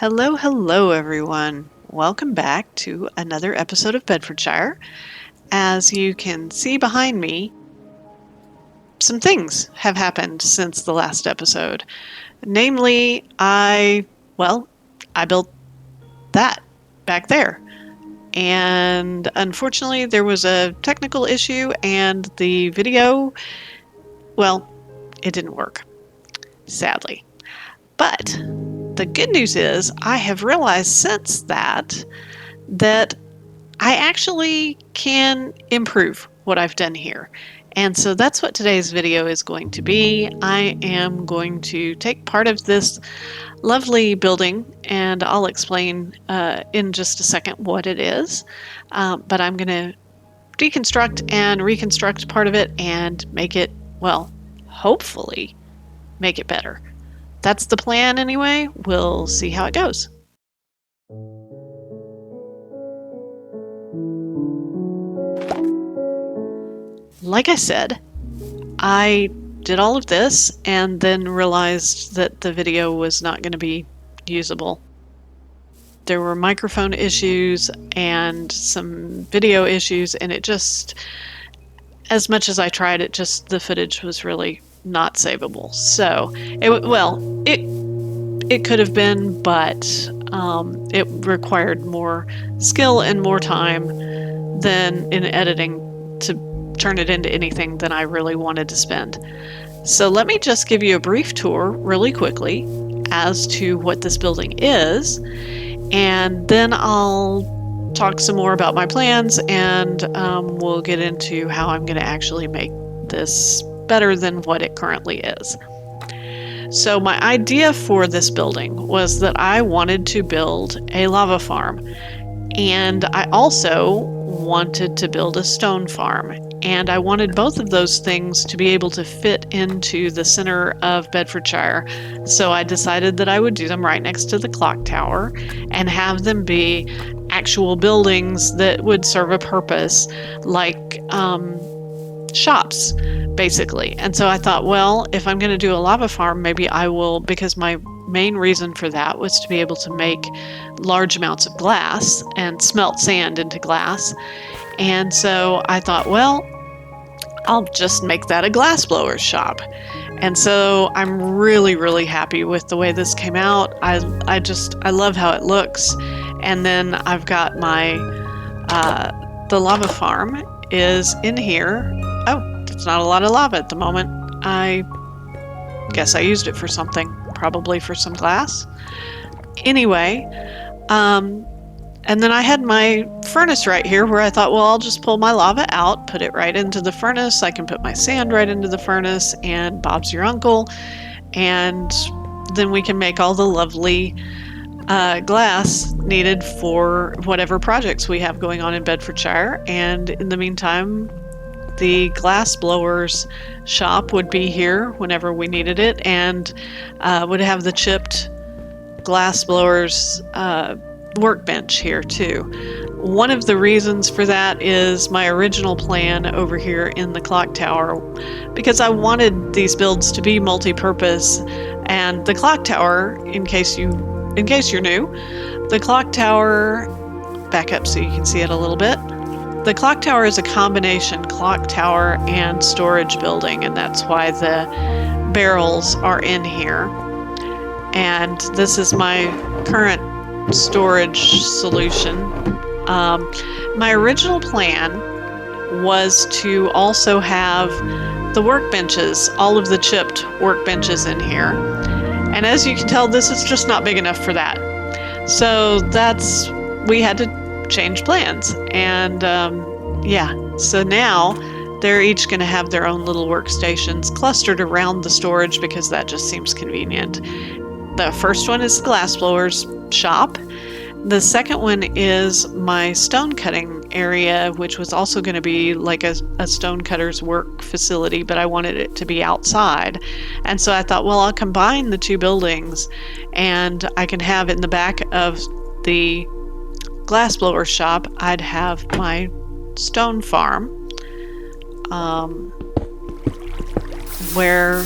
Hello, hello, everyone. Welcome back to another episode of Bedfordshire. As you can see behind me, some things have happened since the last episode. Namely, I built that back there. And unfortunately, there was a technical issue and the video, it didn't work, sadly. But the good news is I have realized since that I actually can improve what I've done here. And so that's what today's video is going to be. I am going to take part of this lovely building, and I'll explain in just a second what it is. But I'm going to deconstruct and reconstruct part of it and make it, hopefully make it better. That's the plan anyway. We'll see how it goes. Like I said, I did all of this and then realized that the video was not going to be usable. There were microphone issues and some video issues, and it just, as much as I tried, the footage was really not savable. So it could have been, but it required more skill and more time than in editing to turn it into anything that I really wanted to spend. So let me just give you a brief tour really quickly as to what this building is, and then I'll talk some more about my plans, and we'll get into how I'm going to actually make this better than what it currently is. So my idea for this building was that I wanted to build a lava farm, and I also wanted to build a stone farm, and I wanted both of those things to be able to fit into the center of Bedfordshire. So I decided that I would do them right next to the clock tower and have them be actual buildings that would serve a purpose, like shops, basically. And so I thought, well, if I'm going to do a lava farm, maybe I will, because my main reason for that was to be able to make large amounts of glass and smelt sand into glass. And so I thought, well, I'll just make that a glassblower shop. And so I'm really, really happy with the way this came out. I love how it looks. And then I've got my, the lava farm is in here. Oh, it's not a lot of lava at the moment. I guess I used it for something, probably for some glass. Anyway, and then I had my furnace right here where I thought, well, I'll just pull my lava out, put it right into the furnace. I can put my sand right into the furnace, and Bob's your uncle. And then we can make all the lovely glass needed for whatever projects we have going on in Bedfordshire. And in the meantime, the glass blowers shop would be here whenever we needed it, and would have the chipped glass blowers workbench here too. One of the reasons for that is my original plan over here in the clock tower, because I wanted these builds to be multi-purpose. And the clock tower, in case you're new, the clock tower, back up so you can see it a little bit. The clock tower is a combination clock tower and storage building, and that's why the barrels are in here. And this is my current storage solution. My original plan was to also have the workbenches, all of the chipped workbenches in here. And as you can tell, this is just not big enough for that. So we had to change plans. And so now they're each going to have their own little workstations clustered around the storage, because that just seems convenient. The first one is the glassblower's shop. The second one is my stone cutting area, which was also going to be like a stone cutter's work facility, but I wanted it to be outside. And so I thought, well, I'll combine the two buildings, and I can have in the back of the glassblower shop, I'd have my stone farm, where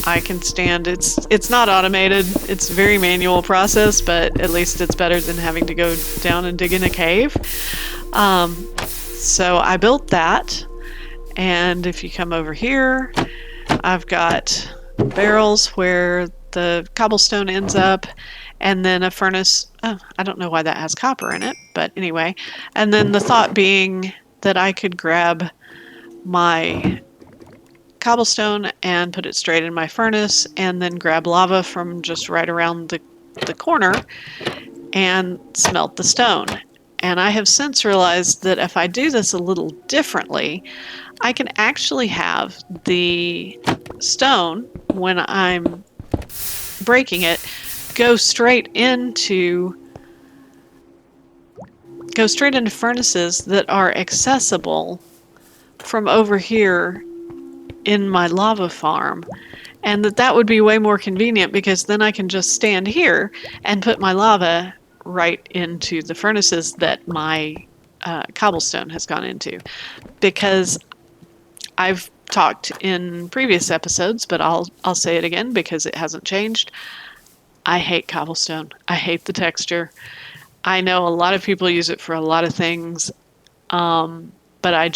I can stand. It's not automated. It's a very manual process, but at least it's better than having to go down and dig in a cave. So I built that, and if you come over here, I've got barrels where the cobblestone ends up, and then a furnace. Oh, I don't know why that has copper in it, but anyway. And then the thought being that I could grab my cobblestone and put it straight in my furnace, and then grab lava from just right around the corner and smelt the stone. And I have since realized that if I do this a little differently, I can actually have the stone, when I'm breaking it, go straight into furnaces that are accessible from over here in my lava farm. And that would be way more convenient, because then I can just stand here and put my lava right into the furnaces that my cobblestone has gone into. Because I've talked in previous episodes, but I'll say it again because it hasn't changed. I hate cobblestone. I hate the texture. I know a lot of people use it for a lot of things, but I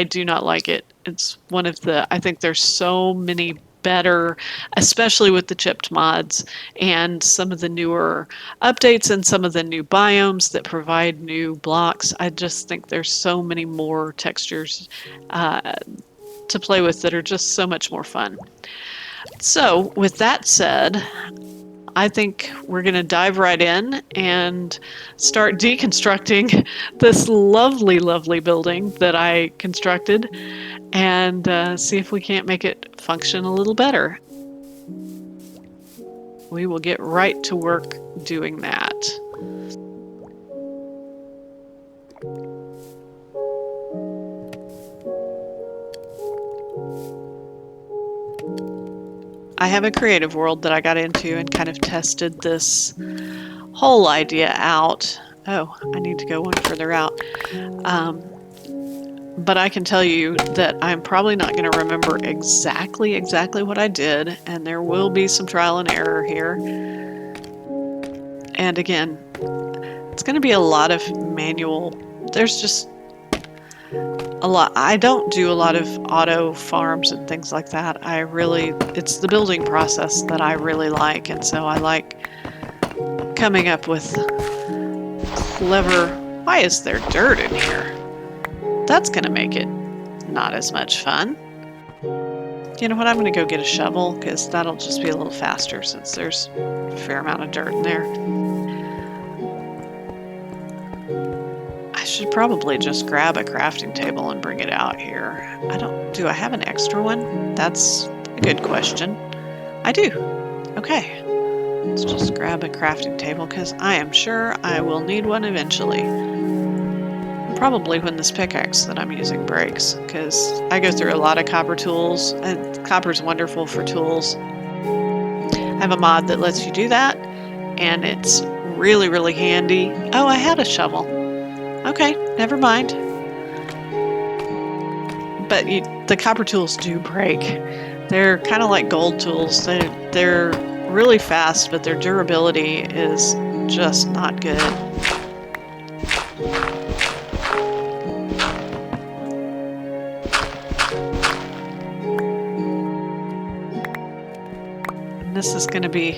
do not like it. It's one of I think there's so many better, especially with the chipped mods and some of the newer updates and some of the new biomes that provide new blocks. I just think there's so many more textures to play with that are just so much more fun. So with that said, I think we're going to dive right in and start deconstructing this lovely, lovely building that I constructed, and see if we can't make it function a little better. We will get right to work doing that. I have a creative world that I got into and kind of tested this whole idea out. Oh, I need to go one further out. But I can tell you that I'm probably not going to remember exactly what I did, and there will be some trial and error here. And again, it's going to be a lot of manual. There's just a lot. I don't do a lot of auto farms and things like that. It's the building process that I really like, and so I like coming up with clever. Why is there dirt in here? That's going to make it not as much fun. You know what? I'm going to go get a shovel, because that'll just be a little faster since there's a fair amount of dirt in there. I should probably just grab a crafting table and bring it out here. Do I have an extra one? That's a good question. I do. Okay. Let's just grab a crafting table, because I am sure I will need one eventually. Probably when this pickaxe that I'm using breaks, because I go through a lot of copper tools, and copper's wonderful for tools. I have a mod that lets you do that, and it's really, really handy. Oh, I had a shovel. Okay, never mind. But the copper tools do break. They're kind of like gold tools. They're really fast, but their durability is just not good. And this is going to be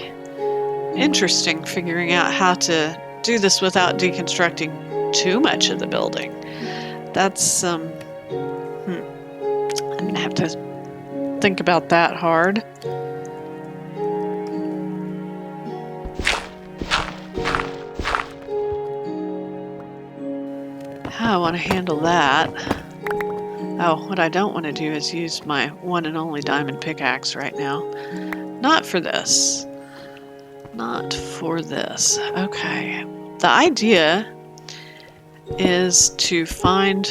interesting, figuring out how to do this without deconstructing too much of the building. That's I'm gonna have to think about that hard. How I want to handle that. Oh, what I don't want to do is use my one and only diamond pickaxe right now. Not for this. Not for this. Okay. The idea is to find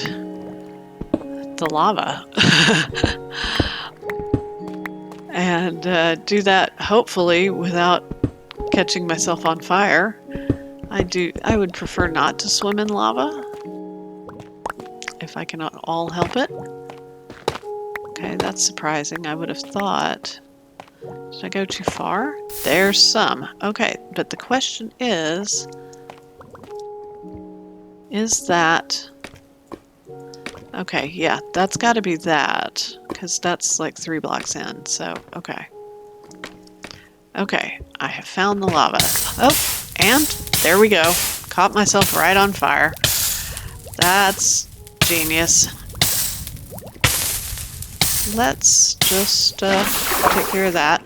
the lava and do that hopefully without catching myself on fire. I would prefer not to swim in lava if I can at all help it. Okay, that's surprising. I would have thought Did I go too far? There's some. Okay, but the question is that... Okay, yeah, that's got to be that, because that's like 3 blocks in, so, okay. Okay, I have found the lava. Oh, and there we go. Caught myself right on fire. That's genius. Let's just take care of that.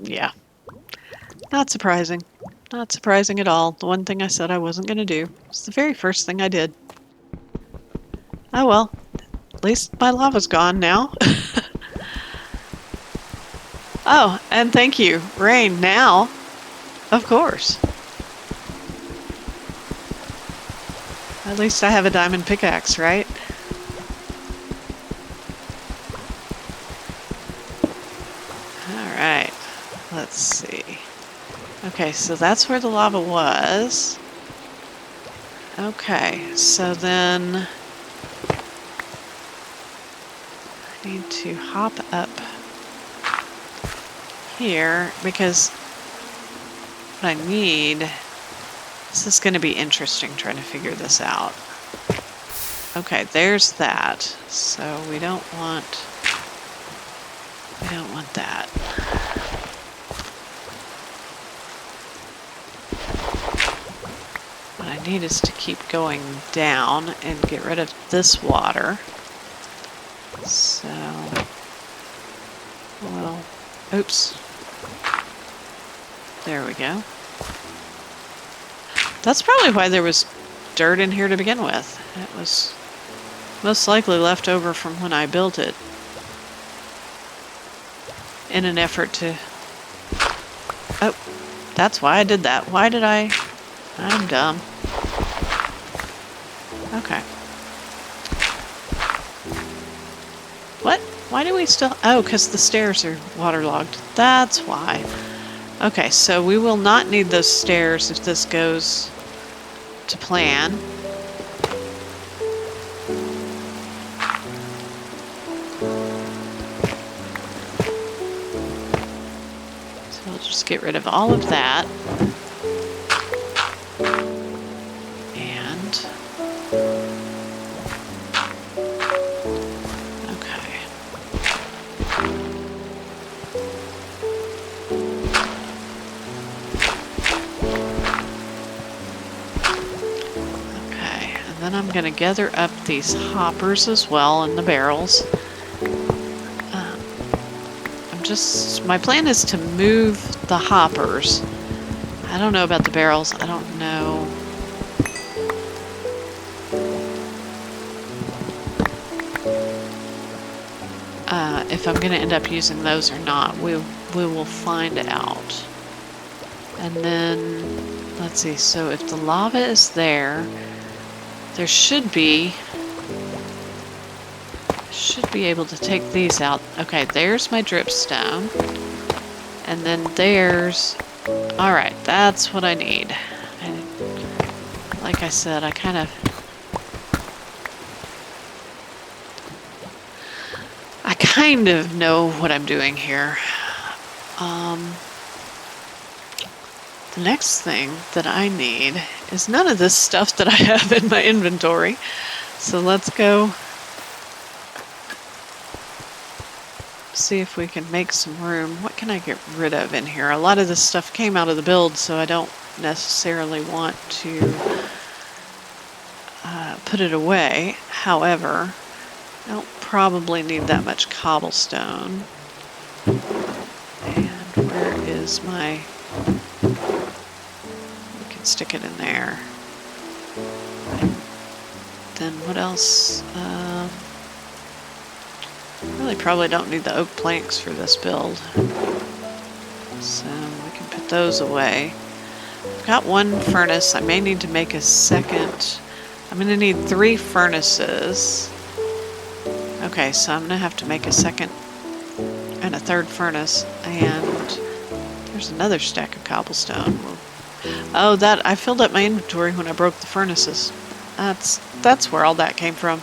Yeah. Not surprising. Not surprising at all. The one thing I said I wasn't going to do. It's the very first thing I did. Oh well. At least my lava's gone now. Oh, and thank you. Rain now. Of course. At least I have a diamond pickaxe, right? Alright. Let's see. Okay, so that's where the lava was. Okay, so then I need to hop up here because what I need, this is going to be interesting trying to figure this out. Okay, there's that. So we don't want that. What I need is to keep going down and get rid of this water. So, well, oops. There we go. That's probably why there was dirt in here to begin with. It was most likely left over from when I built it in an effort to... Oh, that's why I did that. Why did I... I'm dumb. Okay. What? Why do we still... Oh, because the stairs are waterlogged. That's why. Okay, so we will not need those stairs if this goes to plan. So we'll just get rid of all of that. And... okay. Then I'm going to gather up these hoppers as well and the barrels. My plan is to move the hoppers. I don't know about the barrels. I don't know. If I'm going to end up using those or not. We will find out. And then, let's see. So if the lava is there... There should be able to take these out. Okay, there's my dripstone. And then there's... Alright, that's what I need. And like I said, I kind of know what I'm doing here. The next thing that I need is none of this stuff that I have in my inventory. So let's go see if we can make some room. What can I get rid of in here? A lot of this stuff came out of the build, so I don't necessarily want to put it away. However, I don't probably need that much cobblestone. And where is my... stick it in there. Then what else? Really probably don't need the oak planks for this build. So we can put those away. I've got one furnace. I may need to make a second. I'm going to need 3 furnaces. Okay, so I'm going to have to make a second and a third furnace. And there's another stack of cobblestone. Oh, that I filled up my inventory when I broke the furnaces. That's where all that came from.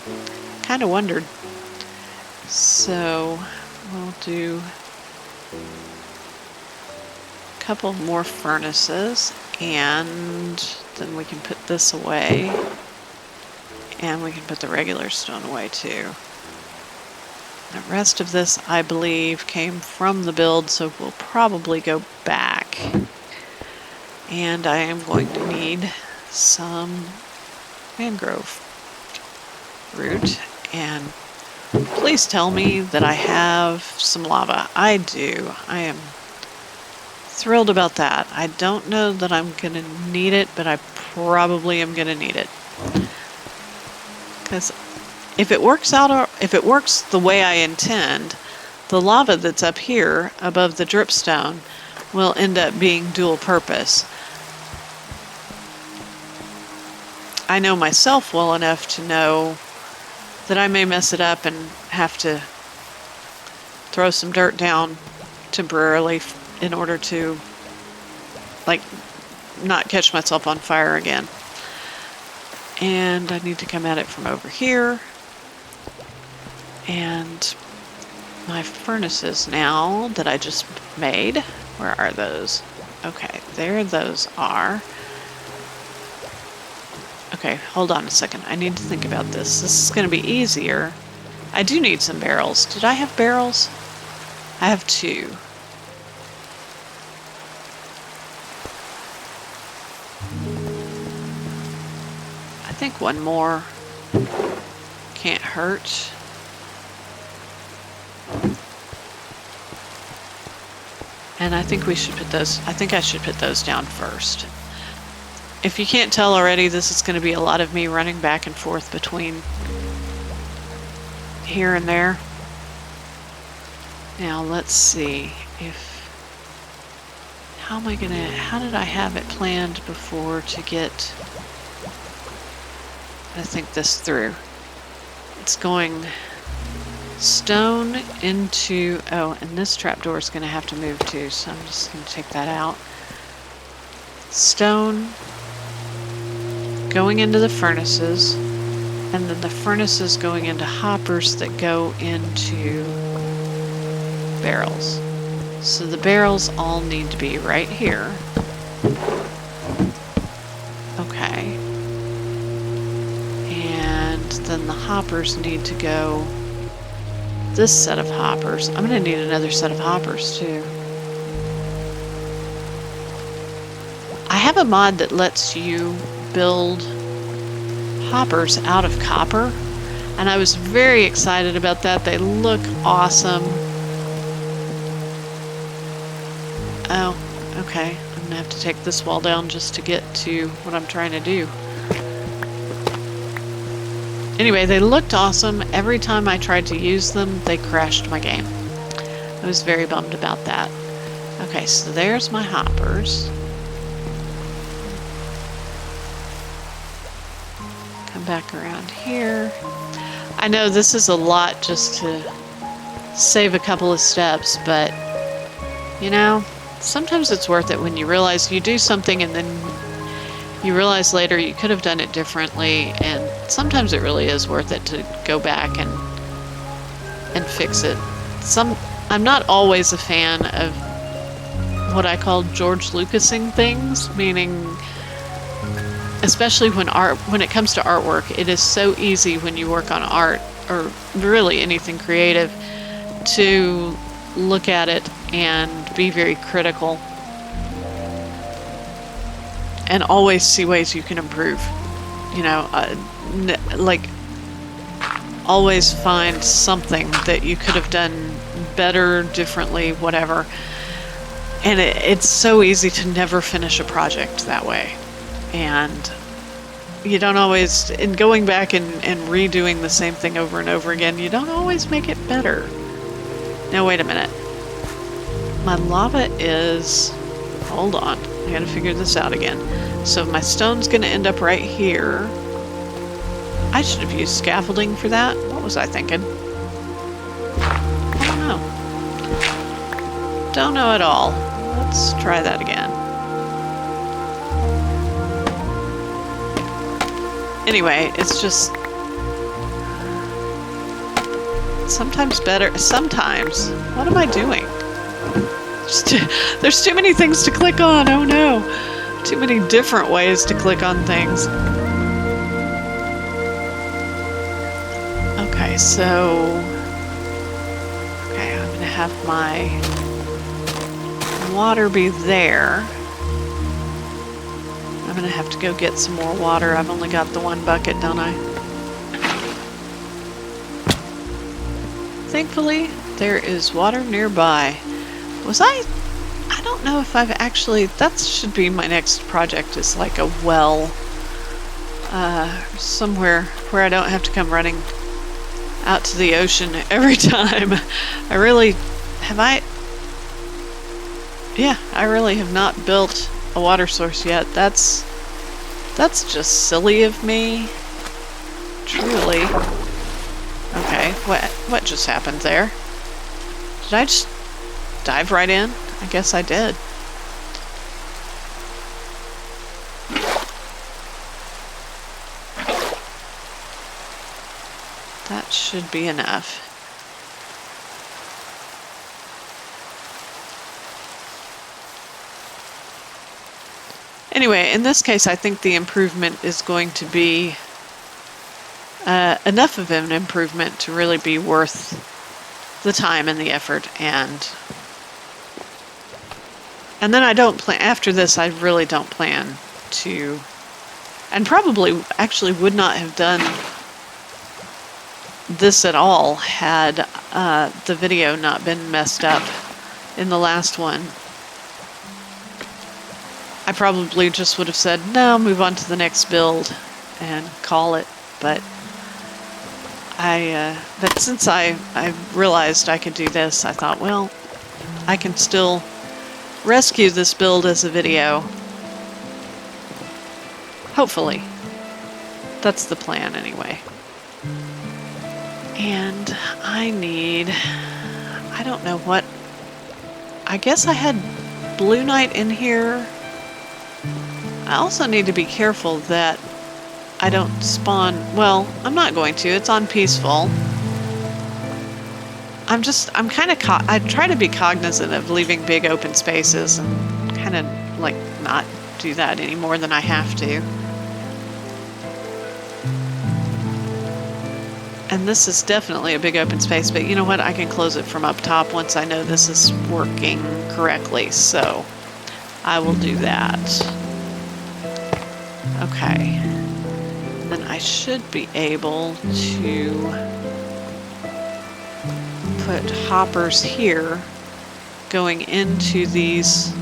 Kind of wondered. So we'll do a couple more furnaces, and then we can put this away, and we can put the regular stone away too. The rest of this, I believe, came from the build, so we'll probably go back. And I am going to need some mangrove root, and please tell me that I have some lava. I do. I am thrilled about that. I don't know that I'm going to need it, but I probably am going to need it. Because if it works the way I intend, the lava that's up here above the dripstone will end up being dual purpose. I know myself well enough to know that I may mess it up and have to throw some dirt down temporarily in order to, like, not catch myself on fire again. And I need to come at it from over here. And my furnaces now that I just made, where are those? Okay, there those are. Okay, hold on a second. I need to think about this. This is going to be easier. I do need some barrels. Did I have barrels? I have 2. I think one more can't hurt. And I think we should put those, I think I should put those down first. If you can't tell already, this is going to be a lot of me running back and forth between here and there. Now let's see if, how did I have it planned before to get, I think this through. It's going stone into, oh, and this trapdoor is going to have to move too, so I'm just going to take that out. Stone going into the furnaces, and then the furnaces going into hoppers that go into barrels. So the barrels all need to be right here. Okay. And then the hoppers need to go this set of hoppers. I'm going to need another set of hoppers too. I have a mod that lets you build hoppers out of copper, and I was very excited about that. They look awesome. Oh, okay. I'm gonna have to take this wall down just to get to what I'm trying to do. Anyway, they looked awesome. Every time I tried to use them, they crashed my game. I was very bummed about that. Okay, so there's my hoppers. Come back around here. I know this is a lot just to save a couple of steps, but you know, sometimes it's worth it when you realize you do something and then you realize later you could have done it differently, and sometimes it really is worth it to go back and fix it. I'm not always a fan of what I call George Lucasing things, meaning especially when it comes to artwork, it is so easy when you work on art or really anything creative to look at it and be very critical and always see ways you can improve. You know, like always find something that you could have done better, differently, whatever. And it's so easy to never finish a project that way. And you don't always, in going back and redoing the same thing over and over again, you don't always make it better. Now, wait a minute. My lava is, hold on, I gotta figure this out again. So my stone's gonna end up right here. I should have used scaffolding for that. What was I thinking? I don't know. Don't know at all. Let's try that again. Anyway, it's just sometimes better. Sometimes. What am I doing? There's too many things to click on. Oh no. Too many different ways to click on things. Okay, so... Okay, I'm gonna have my water be there. I'm gonna have to go get some more water. I've only got the one bucket, don't I? Thankfully, there is water nearby. I don't know if I've actually... That should be my next project, is like a well. Somewhere where I don't have to come running out to the ocean every time. I really have not built a water source yet. That's just silly of me. Truly. Okay, what just happened there? Did I just dive right in? I guess I did. That should be enough. Anyway, in this case, I think the improvement is going to be enough of an improvement to really be worth the time and the effort, and then I don't plan, after this I really don't plan to, and probably actually would not have done this at all had the video not been messed up in the last one. I probably just would have said, no, move on to the next build and call it, but since I realized I could do this, I thought, well, I can still rescue this build as a video. Hopefully. That's the plan anyway. And I don't know what, I guess I had Blue Knight in here. I also need to be careful that I don't spawn, well, I'm not going to, it's on peaceful. I'm kind of, I try to be cognizant of leaving big open spaces and kind of like not do that any more than I have to. And this is definitely a big open space, but you know what? I can close it from up top once I know this is working correctly, so I will do that. Okay. Then I should be able to put hoppers here going into this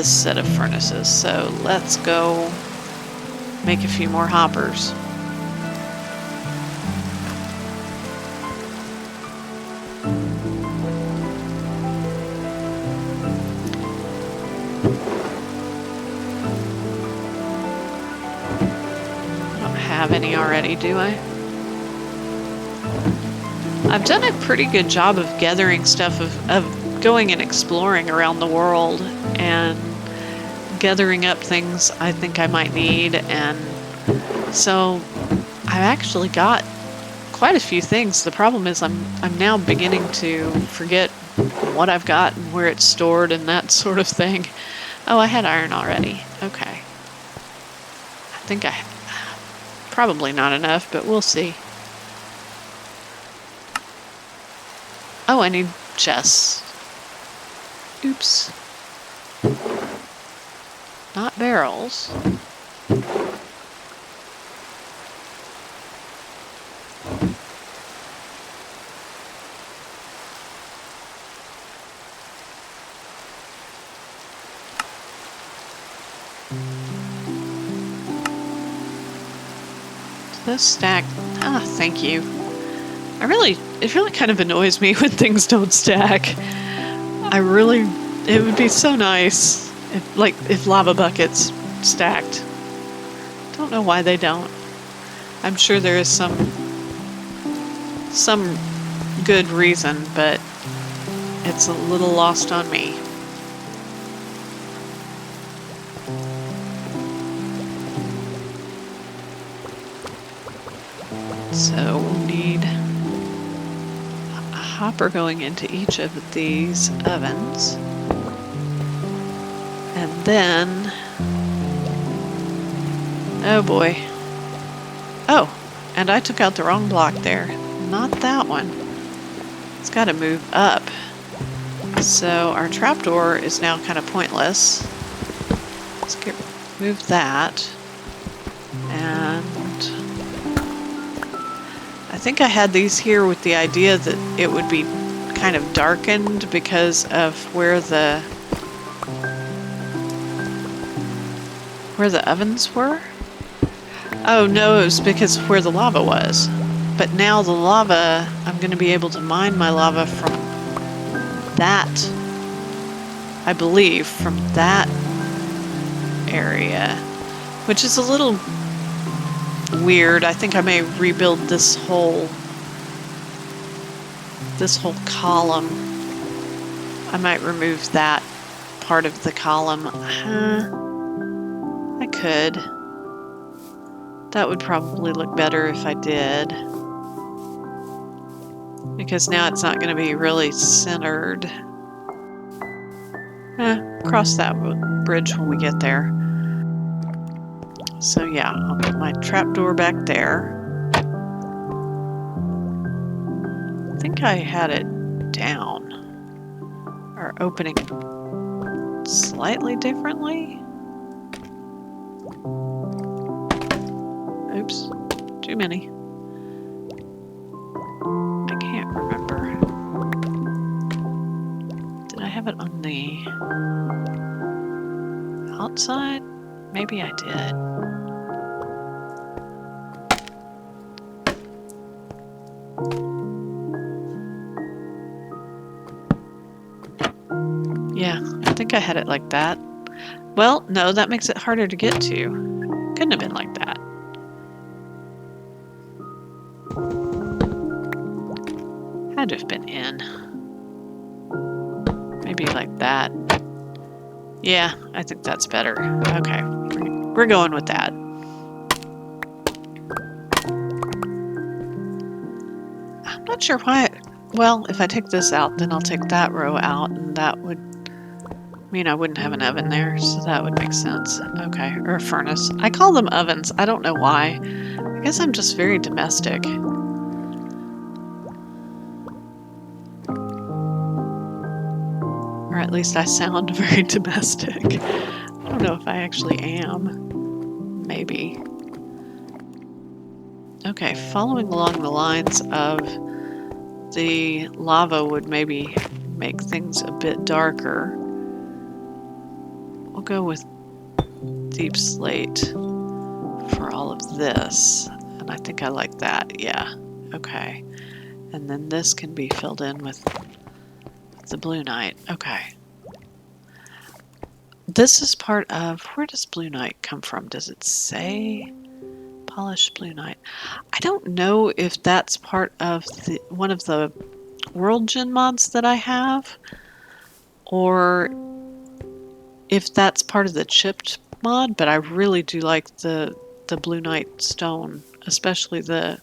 set of furnaces. So let's go make a few more hoppers. Have any already, do I? I've done a pretty good job of gathering stuff, of going and exploring around the world and gathering up things I think I might need, and so I've actually got quite a few things. The problem is I'm now beginning to forget what I've got and where it's stored and that sort of thing. Oh, I had iron already. Okay. I think probably not enough, but we'll see. Oh, I need chests. Oops. Not barrels. This stack. Ah, thank you. It really kind of annoys me when things don't stack. It would be so nice if lava buckets stacked. Don't know why they don't. I'm sure there is some good reason, but it's a little lost on me. So we'll need a hopper going into each of these ovens. And then, oh boy. Oh, and I took out the wrong block there. Not that one. It's got to move up. So our trapdoor is now kind of pointless. Let's move that. And I think I had these here with the idea that it would be kind of darkened because of where the ovens were. Oh no, it was because of where the lava was. But now the lava, I'm going to be able to mine my lava from that, I believe, from that area, which is a little weird. I think I may rebuild this whole column. I might remove that part of the column. I could. That would probably look better if I did, because now it's not going to be really centered. Cross that bridge when we get there. So yeah, I'll put my trapdoor back there. I think I had it down, or opening slightly differently. Oops, too many. I can't remember. Did I have it on the outside? Maybe I did. Yeah, I think I had it like that. Well, no, that makes it harder to get to. Couldn't have been like that. Had to have been in. Maybe like that. Yeah, I think that's better. Okay, we're going with that. I'm not sure why. Well, if I take this out, then I'll take that row out, and that would mean I wouldn't have an oven there, so that would make sense. Okay, or a furnace. I call them ovens. I don't know why. I guess I'm just very domestic. Or at least I sound very domestic. I don't know if I actually am. Maybe. Okay, following along the lines of the lava would maybe make things a bit darker. We'll go with deep slate for all of this. And I think I like that. Yeah. Okay. And then this can be filled in with the blue night. Okay. This is part of, where does blue night come from? Does it say polished blue night? I don't know if that's part of one of the world gen mods that I have, or if that's part of the chipped mod, but I really do like the blue night stone, especially the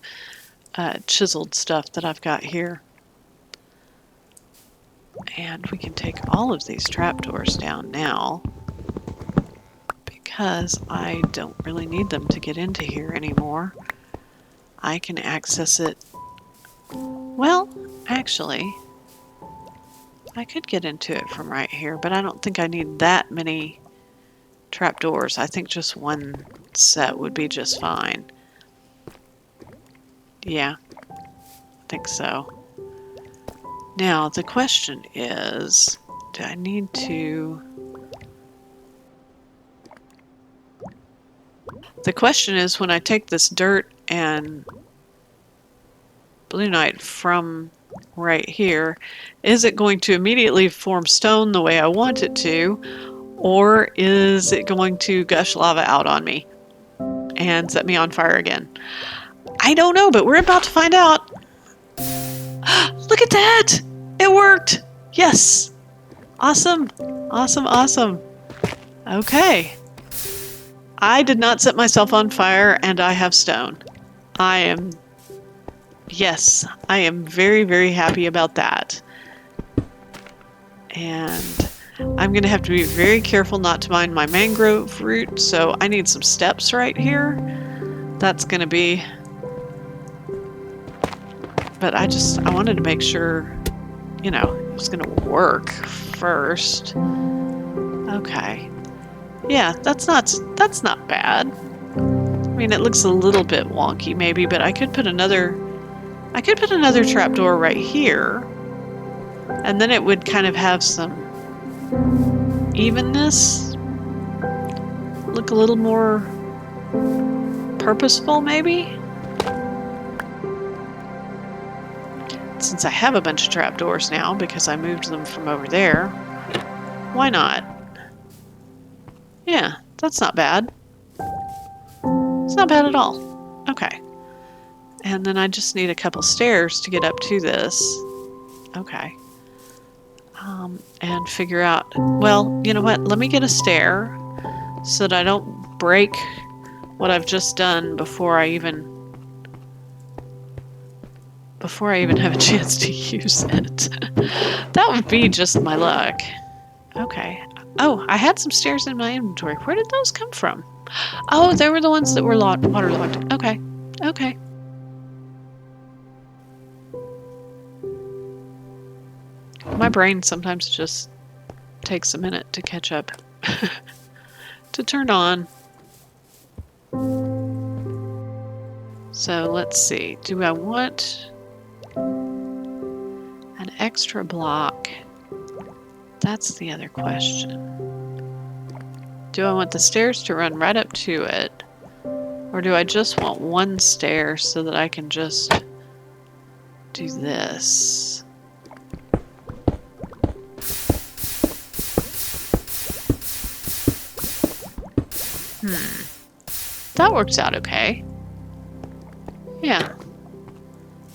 chiseled stuff that I've got here. And we can take all of these trapdoors down now, because I don't really need them to get into here anymore. I can access it. Well, actually, I could get into it from right here, but I don't think I need that many trapdoors. I think just one set would be just fine. Yeah, I think so. Now, the question is, do I need to... The question is, when I take this dirt and blue night from right here, is it going to immediately form stone the way I want it to, or is it going to gush lava out on me and set me on fire again? I don't know, but we're about to find out. Look at that! It worked! Yes! Awesome! Awesome, awesome. Okay. I did not set myself on fire, and I have stone. I am Yes, I am very, very happy about that. And I'm going to have to be very careful not to mind my mangrove root, so I need some steps right here. That's going to be... But I wanted to make sure, you know, it was going to work first. Okay. Yeah, that's not bad. I mean, it looks a little bit wonky maybe, but I could put another trapdoor right here. And then it would kind of have some evenness. Look a little more purposeful maybe. Since I have a bunch of trapdoors now because I moved them from over there, why not? Yeah, that's not bad. It's not bad at all. Okay. And then I just need a couple stairs to get up to this. Okay. And figure out, well, you know what? Let me get a stair so that I don't break what I've just done before I even have a chance to use it. That would be just my luck. Okay. Oh, I had some stairs in my inventory. Where did those come from? Oh, they were the ones that were waterlogged. Okay. Okay. My brain sometimes just takes a minute to catch up. To turn on. So let's see. Do I want an extra block? That's the other question. Do I want the stairs to run right up to it? Or do I just want one stair so that I can just do this? That works out okay. Yeah.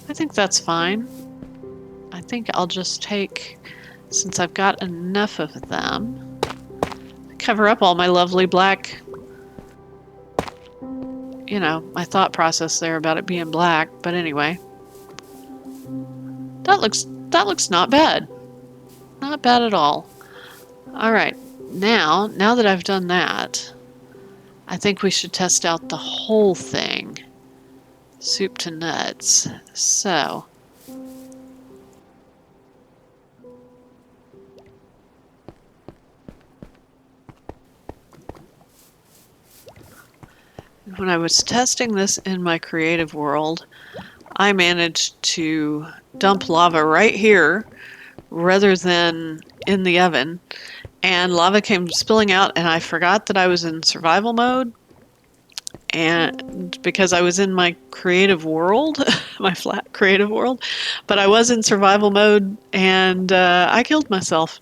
I think that's fine. I think I'll just take, since I've got enough of them, cover up all my lovely black, you know, my thought process there about it being black, but anyway. That looks not bad. Not bad at all. Alright, now that I've done that, I think we should test out the whole thing. Soup to nuts. So, when I was testing this in my creative world, I managed to dump lava right here rather than in the oven, and lava came spilling out, and I forgot that I was in survival mode, and because I was in my creative world, my flat creative world, but I was in survival mode, and I killed myself.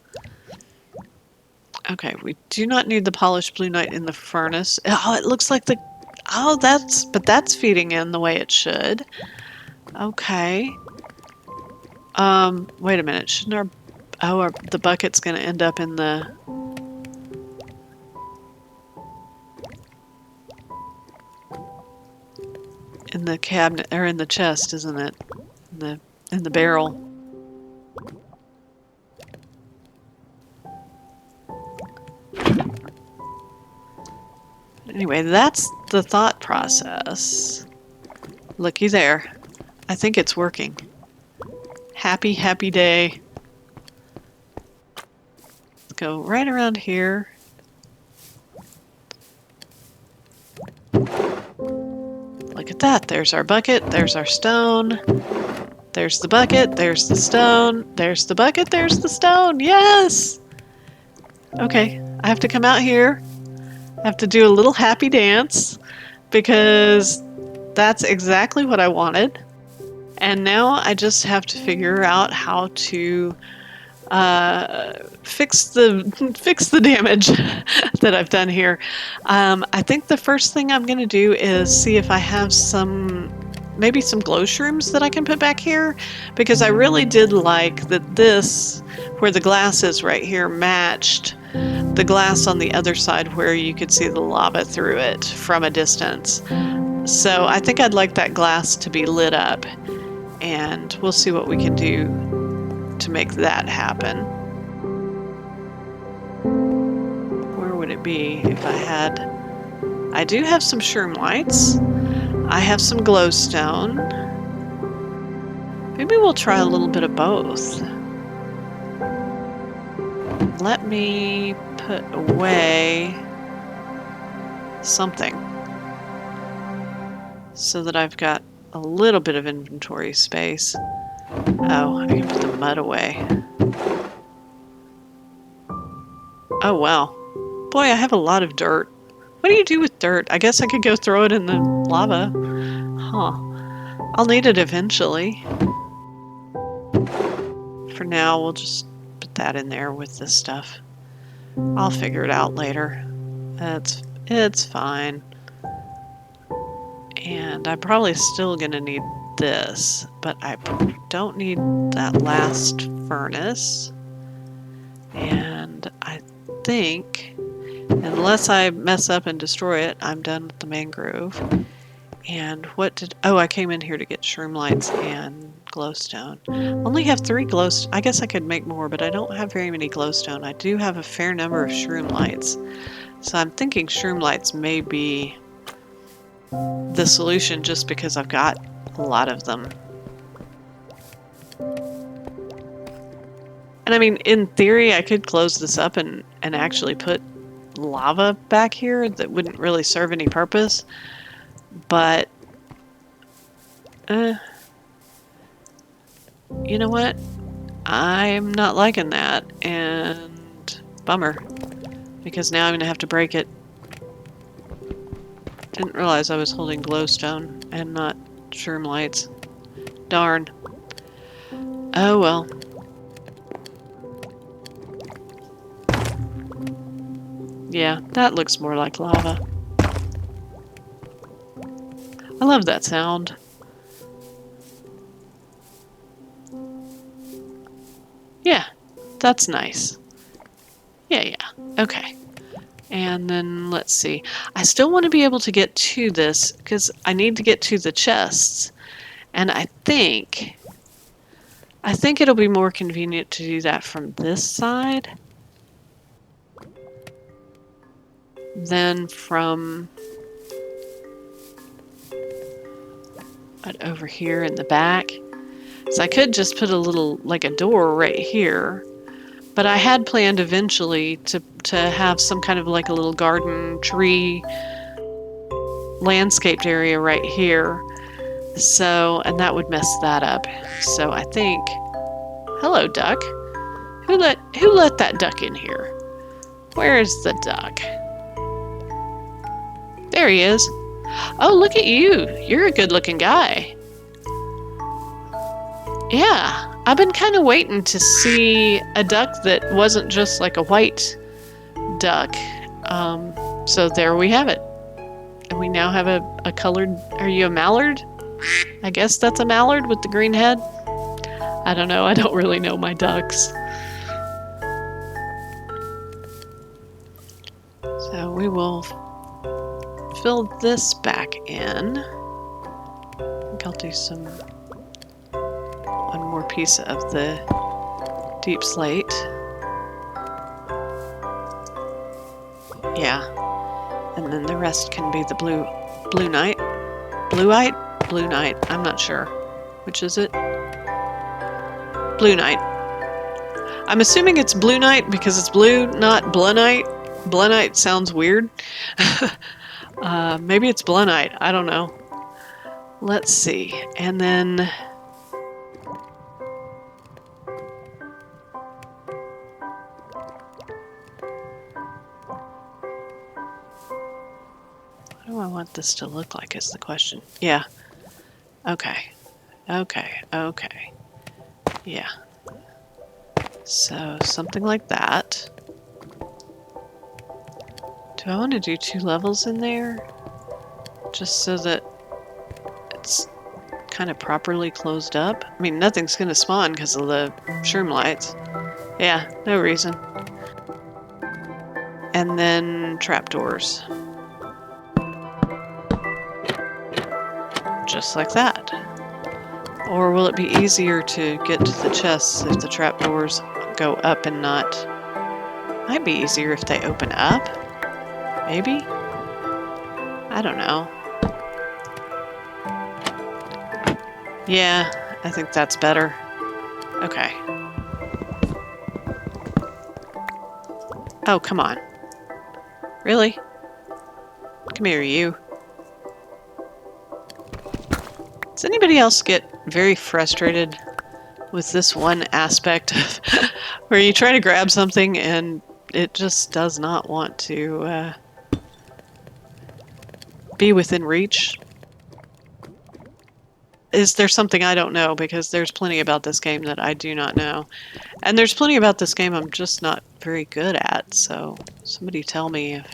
Okay, we do not need the polished blue knight in the furnace. Oh, it looks like but that's feeding in the way it should. Okay. Wait a minute. Shouldn't the bucket's going to end up in the... in the cabinet, or in the chest, isn't it? In the barrel. Anyway, that's the thought process. Looky there. I think it's working. Happy, happy day. Let's go right around here. Look at that. There's our bucket. There's our stone. There's the bucket. There's the stone. There's the bucket. There's the stone. Yes! Okay, I have to come out here. I have to do a little happy dance because that's exactly what I wanted. And now I just have to figure out how to fix the damage that I've done here. I think the first thing I'm going to do is see if I have maybe some glow shrooms that I can put back here, because I really did like that this, where the glass is right here, matched the glass on the other side where you could see the lava through it from a distance. So I think I'd like that glass to be lit up. and we'll see what we can do to make that happen. Where would it be if I had... I do have some shroom lights. I have some glowstone. Maybe we'll try a little bit of both. Let me put away something so that I've got a little bit of inventory space. Oh, I can put the mud away. Oh, wow. Boy, I have a lot of dirt. What do you do with dirt? I guess I could go throw it in the lava. Huh. I'll need it eventually. For now, we'll just put that in there with this stuff. I'll figure it out later. It's fine. And I'm probably still gonna need this, but I don't need that last furnace. And I think, unless I mess up and destroy it, I'm done with the mangrove. And what did... Oh, I came in here to get shroom lights and glowstone. Only have 3 glowstone. I guess I could make more, but I don't have very many glowstone. I do have a fair number of shroom lights. So I'm thinking shroom lights may be the solution just because I've got a lot of them. And I mean, in theory, I could close this up and actually put lava back here that wouldn't really serve any purpose. But, you know what? I'm not liking that, and bummer, because now I'm going to have to break it. Didn't realize I was holding glowstone and not shroom lights. Darn. Oh well. Yeah, that looks more like lava. I love that sound. Yeah, that's nice. Yeah, okay. And then let's see. I still want to be able to get to this because I need to get to the chests. And I think it'll be more convenient to do that from this side than from over here in the back. So I could just put a little, like a door right here. But I had planned eventually to have some kind of like a little garden tree landscaped area right here. So, and that would mess that up. So I think, hello duck. Who let that duck in here? Where is the duck? There he is. Oh, look at you. You're a good looking guy. Yeah. I've been kind of waiting to see a duck that wasn't just like a white duck. So there we have it. And we now have a colored... Are you a mallard? I guess that's a mallard with the green head. I don't know. I don't really know my ducks. So we will fill this back in. I think I'll do some... one more piece of the deep slate. Yeah. And then the rest can be the blue night. Blue night. I'm not sure. Which is it? Blue night. I'm assuming it's blue night because it's blue, not blunite. Blunite sounds weird. Maybe it's blunite. I don't know. Let's see. And then... what do I want this to look like is the question. Yeah. Okay. Yeah. So, something like that. Do I want to do 2 levels in there? Just so that it's kind of properly closed up? I mean, nothing's going to spawn because of the shroom lights. Yeah, no reason. And then trapdoors. Just like that. Or will it be easier to get to the chests if the trapdoors go up and not... Might be easier if they open up. Maybe? I don't know. Yeah, I think that's better. Okay. Oh, come on. Really? Come here, you. Does anybody else get very frustrated with this one aspect of where you try to grab something and it just does not want to be within reach? Is there something I don't know? Because there's plenty about this game that I do not know. And there's plenty about this game I'm just not very good at, so somebody tell me if...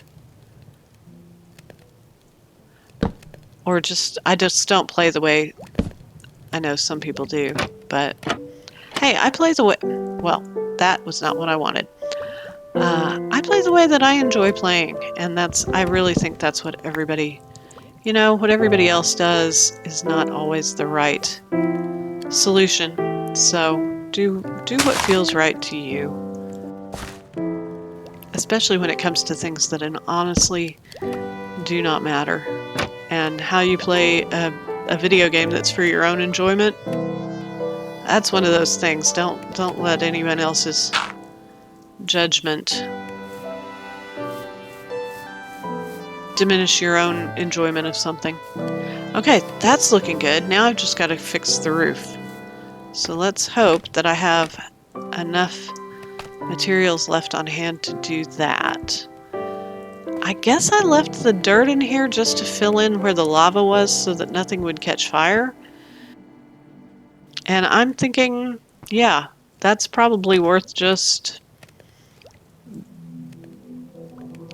Or I just don't play the way I know some people do, but hey, I play the way... Well, that was not what I wanted. I play the way that I enjoy playing, and I really think that's what everybody... You know, what everybody else does is not always the right solution. So do what feels right to you. Especially when it comes to things that honestly do not matter. And how you play a video game that's for your own enjoyment, that's one of those things. Don't let anyone else's judgment diminish your own enjoyment of something. Okay, that's looking good. Now I've just got to fix the roof. So let's hope that I have enough materials left on hand to do that. I guess I left the dirt in here just to fill in where the lava was so that nothing would catch fire. And I'm thinking, yeah, that's probably worth just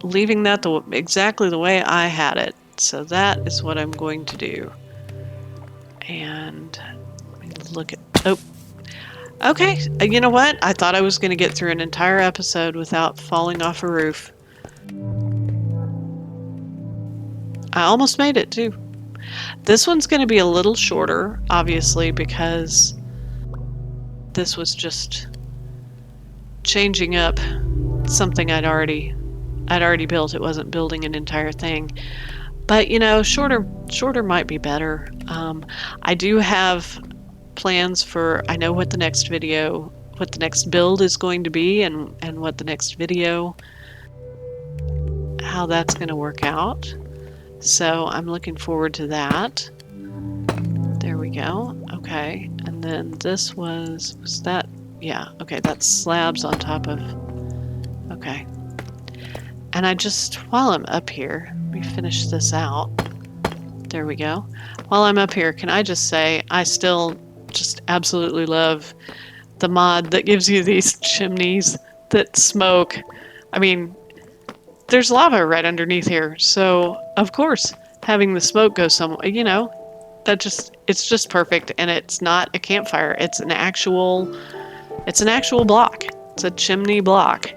leaving that exactly the way I had it. So that is what I'm going to do. And look at... Oh. Okay, you know what? I thought I was going to get through an entire episode without falling off a roof. I almost made it, too. This one's going to be a little shorter, obviously, because this was just changing up something I'd already built. It wasn't building an entire thing. But, you know, shorter might be better. I do have plans for... I know what the next build is going to be, and what the next video, how that's going to work out. So I'm looking forward to that. There we go. Okay. And then this was that... Yeah, okay, that's slabs on top of... Okay. And I just, while I'm up here, let me finish this out. There we go. While I'm up here, can I just say, I still just absolutely love the mod that gives you these chimneys that smoke. I mean, there's lava right underneath here, so of course having the smoke go somewhere, you know, it's just perfect. And it's not a campfire, it's an actual block. It's a chimney block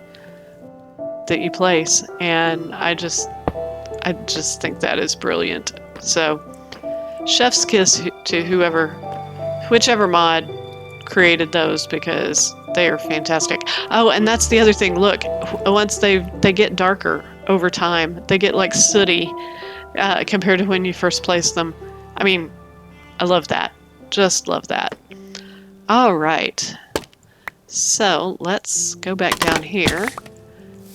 that you place, and I just think that is brilliant. So chef's kiss to whichever mod created those, because they are fantastic. Oh, and that's the other thing. Look, once they get darker over time, they get like sooty compared to when you first place them. I mean, I love that. Just love that. All right. So let's go back down here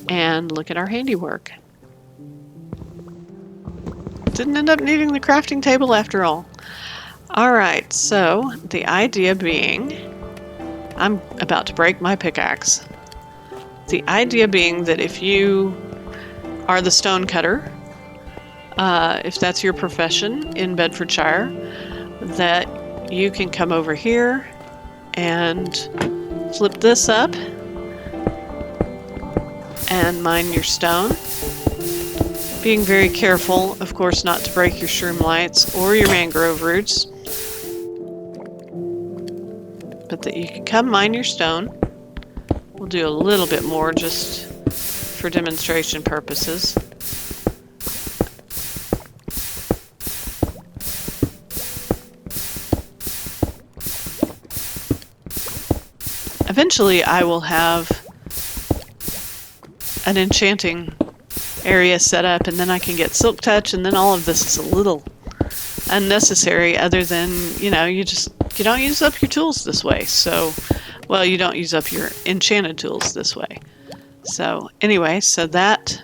and look at our handiwork. Didn't end up needing the crafting table after all. Alright, so the idea being... I'm about to break my pickaxe. The idea being that if you are the stone cutter, if that's your profession in Bedfordshire, that you can come over here and flip this up and mine your stone. Being very careful, of course, not to break your shroom lights or your mangrove roots. But that you can come mine your stone. We'll do a little bit more just for demonstration purposes. eventually I will have an enchanting area set up, and then I can get silk touch, and then all of this is a little unnecessary, other than, you know, you don't use up your tools this way. So, well, you don't use up your enchanted tools this way. So anyway, so that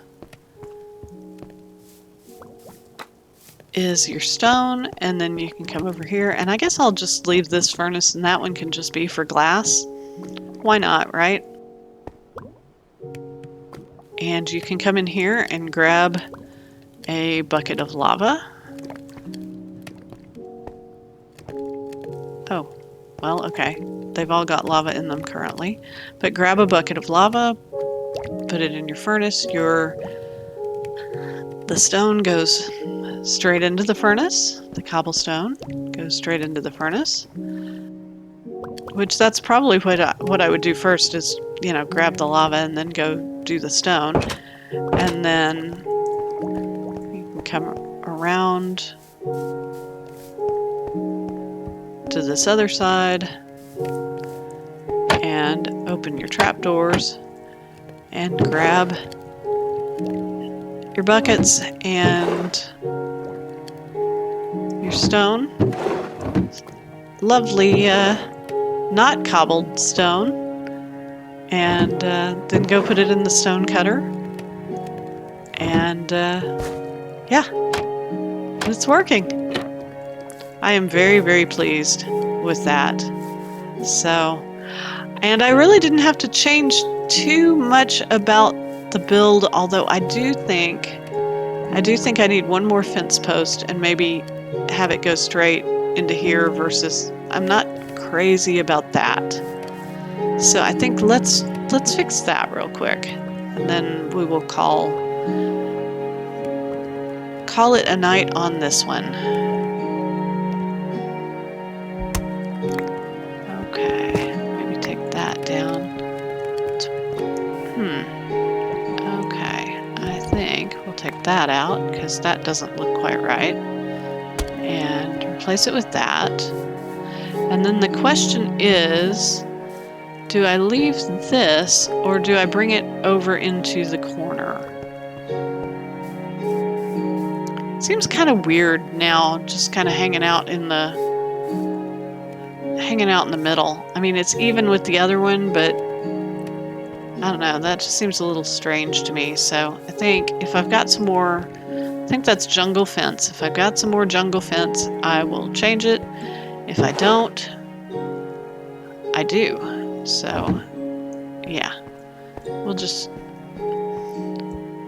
is your stone, and then you can come over here, and I guess I'll just leave this furnace, and that one can just be for glass. Why not, right? And you can come in here and grab a bucket of lava. Oh, well, okay. They've all got lava in them currently. But grab a bucket of lava, put it in your furnace. The stone goes straight into the furnace. The cobblestone goes straight into the furnace. Which that's probably what I would do first is, you know, grab the lava and then go do the stone. And then you can come around to this other side and open your trapdoors and grab your buckets and your stone. Lovely, not cobbled stone. And then go put it in the stone cutter. And yeah, it's working. I am very, very pleased with that. So, and I really didn't have to change too much about the build, although I do think I need one more fence post and maybe have it go straight into here versus, I'm not crazy about that. So I think let's fix that real quick, and then we will call it a night on this one. Okay, maybe take that down. Okay, I think we'll take that out because that doesn't look quite right, and replace it with that. And then the question is, do I leave this, or do I bring it over into the corner? Seems kind of weird now, just kind of hanging out in the middle. I mean, it's even with the other one, but I don't know, that just seems a little strange to me. So I think if I've got some more, I think that's jungle fence. If I've got some more jungle fence, I will change it. If I don't, I do. So, yeah, we'll just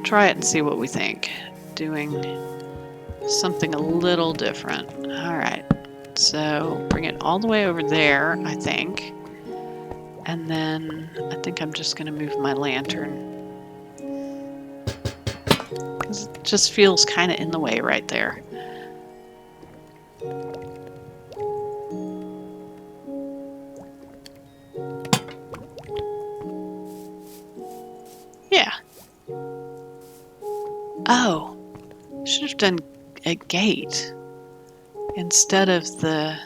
try it and see what we think. Doing something a little different. All right, so bring it all the way over there, I think. And then I think I'm just going to move my lantern, because it just feels kind of in the way right there. Yeah. Oh, should have done a gate instead of the...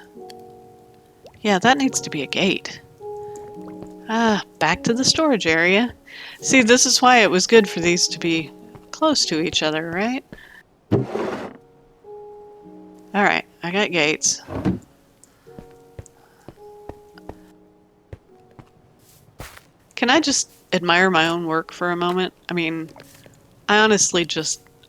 Yeah, that needs to be a gate. Back to the storage area. See, this is why it was good for these to be close to each other, right? Alright, I got gates. Can I just admire my own work for a moment? I mean, I honestly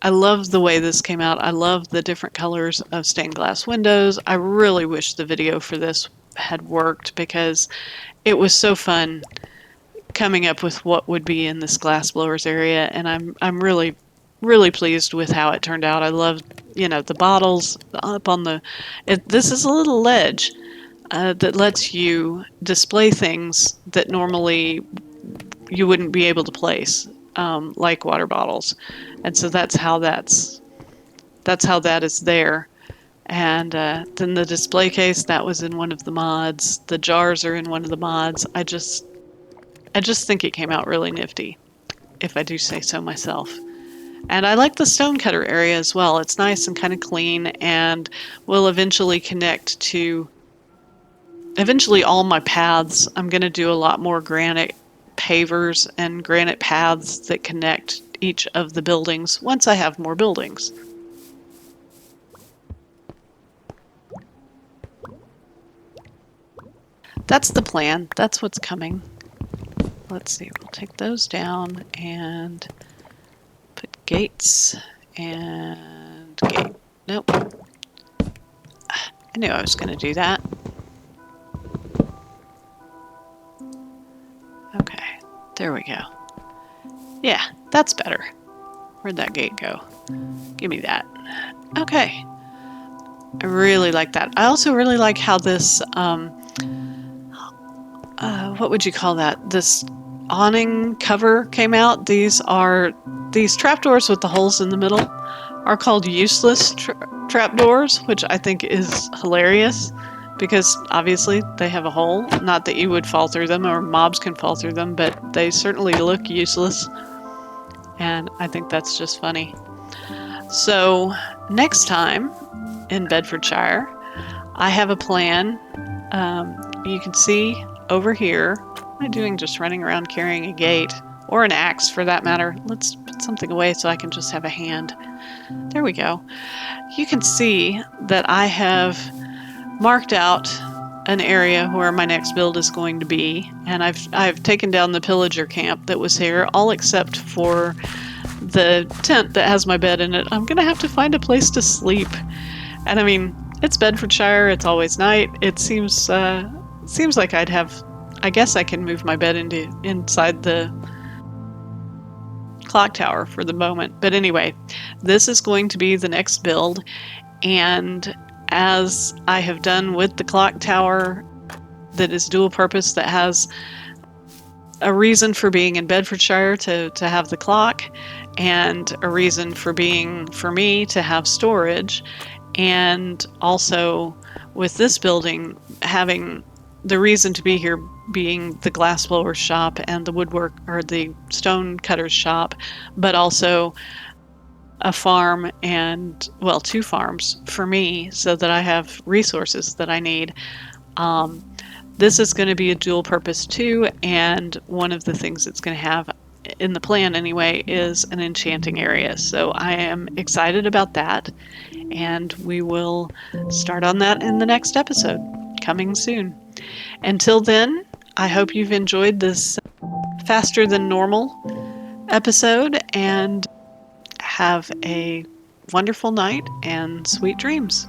I love the way this came out. I love the different colors of stained glass windows. I really wish the video for this had worked, because it was so fun coming up with what would be in this glass blowers area, and I'm really, really pleased with how it turned out. I love, you know, the bottles up on the... this is a little ledge that lets you display things that normally you wouldn't be able to place, like water bottles, and so that's how that is there. And then the display case, that was in one of the mods. The jars are in one of the mods. I just think it came out really nifty, if I do say so myself. And I like the stone cutter area as well. It's nice and kind of clean, and will eventually connect to eventually all my paths, I'm going to do a lot more granite pavers and granite paths that connect each of the buildings once I have more buildings. That's the plan. That's what's coming. Let's see, we'll take those down and put gates and gate. Nope. I knew I was going to do that. Okay, there we go. Yeah, that's better. Where'd that gate go? Give me that. Okay. I really like that. I also really like how this, what would you call that? This awning cover came out. These trapdoors with the holes in the middle are called useless trapdoors, which I think is hilarious because obviously they have a hole. Not that you would fall through them or mobs can fall through them, but they certainly look useless. And I think that's just funny. So next time in Bedfordshire, I have a plan. You can see over here, what am I doing just running around carrying a gate or an axe for that matter? Let's put something away so I can just have a hand. There we go. You can see that I have marked out an area where my next build is going to be, and I've taken down the pillager camp that was here, all except for the tent that has my bed in it. I'm gonna have to find a place to sleep. And I mean, it's Bedfordshire, it's always night. It seems like I guess I can move my bed inside the clock tower for the moment. But anyway, this is going to be the next build, and as I have done with the clock tower that is dual purpose, that has a reason for being in Bedfordshire to have the clock, and a reason for me to have storage, and also with this building having the reason to be here being the glass blower's shop and the woodwork or the stone cutter's shop, but also a farm and, well, 2 farms for me so that I have resources that I need. This is going to be a dual purpose too, and one of the things it's going to have in the plan anyway is an enchanting area. So I am excited about that, and we will start on that in the next episode, coming soon. Until then, I hope you've enjoyed this faster than normal episode, and have a wonderful night and sweet dreams.